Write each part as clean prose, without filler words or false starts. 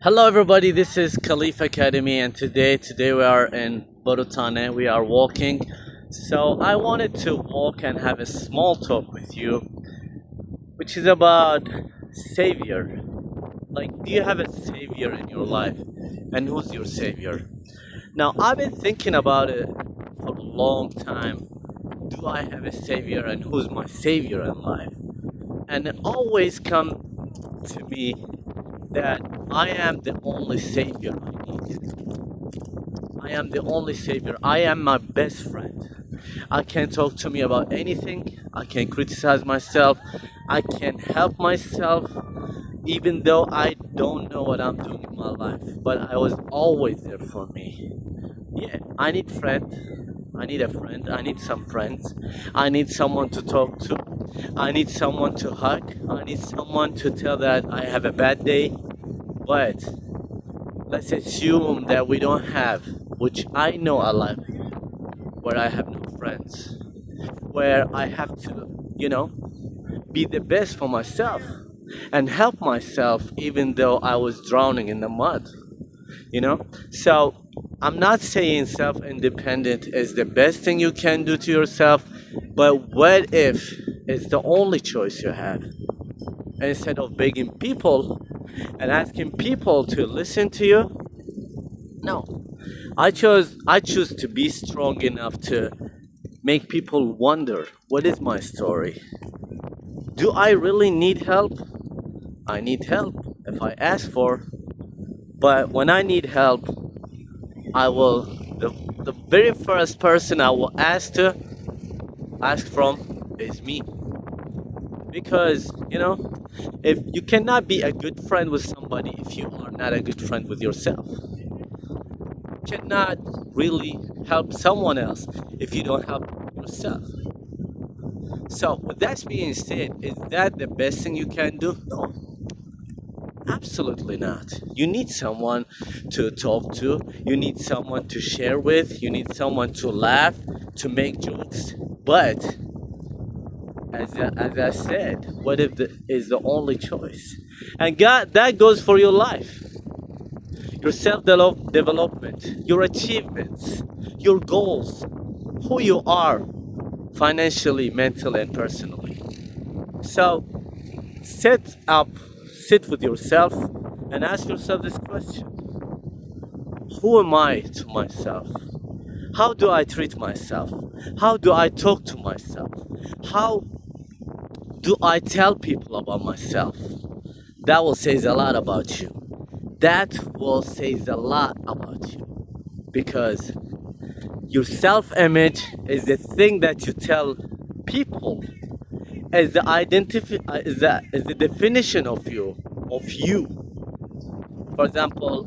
Hello everybody, this is Khalif Academy and today we are in Borutane. We are walking. So I wanted to walk and have a small talk with you, which is about savior. Like, do you have a savior in your life? And who's your savior? Now, I've been thinking about it for a long time. Do I have a savior and who's my savior in life? And it always come to me that I am the only savior I need. I am the only savior. I am my best friend. I can talk to me about anything. I can criticize myself. I can help myself, even though I don't know what I'm doing in my life. But I was always there for me. Yeah, I need friend. I need a friend. I need some friends. I need someone to talk to. I need someone to hug. I need someone to tell that I have a bad day. But let's assume that we don't have, which I know a life where I have no friends, where I have to, be the best for myself and help myself even though I was drowning in the mud, you know? So I'm not saying self independent is the best thing you can do to yourself, but what if it's the only choice you have? Instead of begging people and asking people to listen to you, no. I choose to be strong enough to make people wonder, what is my story? Do I really need help? I need help if I ask for. But when I need help, I will the very first person I will ask from is me. Because, if you cannot be a good friend with somebody if you are not a good friend with yourself. Cannot really help someone else if you don't help yourself. So, with that being said, is that the best thing you can do? No, absolutely not. You need someone to talk to, you need someone to share with, you need someone to laugh, to make jokes. But, as I said, what if is the only choice? And God, that goes for your life, your self development, your achievements, your goals, who you are financially, mentally, and personally. So sit with yourself and ask yourself this question: who am I to myself? How do I treat myself? How do I talk to myself? How do I tell people about myself? That will say a lot about you. That will say a lot about you, because your self-image is the thing that you tell people, as the is the definition of you. For example,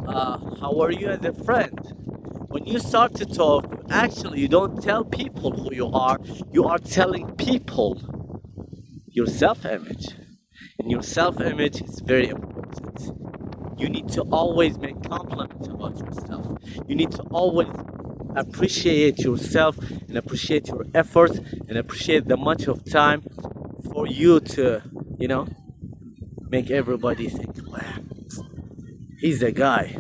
how are you as a friend? When you start to talk, actually you don't tell people who you are. You are telling people your self-image, and your self-image is very important. You need to always make compliments about yourself. You need to always appreciate yourself and appreciate your efforts and appreciate the much of time for you to, make everybody think, wow, he's the guy,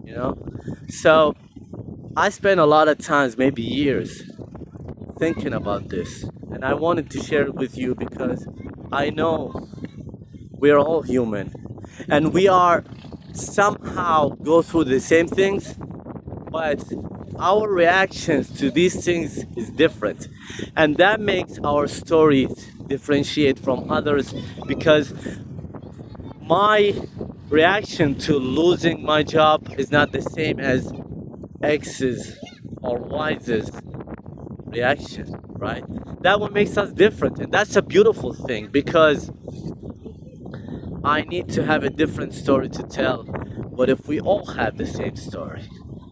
you know? So I spent a lot of times, maybe years, thinking about this. And I wanted to share it with you because I know we are all human and we are somehow go through the same things, but our reactions to these things is different, and that makes our stories differentiate from others, because my reaction to losing my job is not the same as X's or Y's reaction, right? That what makes us different, and that's a beautiful thing, because I need to have a different story to tell. But if we all have the same story,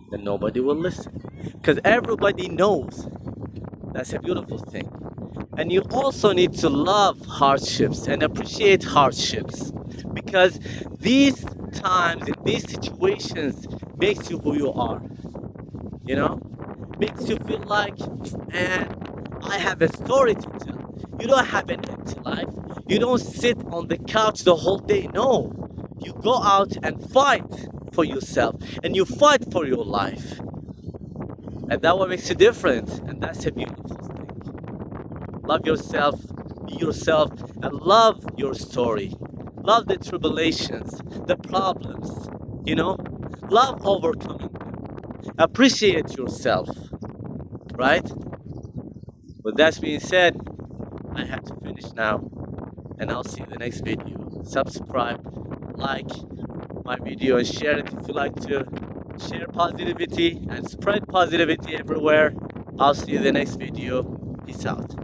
then nobody will listen. Because everybody knows. That's a beautiful thing. And you also need to love hardships and appreciate hardships. Because these times and these situations makes you who you are. You know? Makes you feel like, man, I have a story to tell. You don't have an empty life. You don't sit on the couch the whole day. No. You go out and fight for yourself, and you fight for your life. And that what makes you different, and that's a beautiful thing. Love yourself, be yourself, and love your story. Love the tribulations, the problems, you know? Love overcoming them. Appreciate yourself, right? With that being said, I have to finish now, and I'll see you in the next video. Subscribe, like my video, and share it if you like to share positivity and spread positivity everywhere. I'll see you in the next video. Peace out.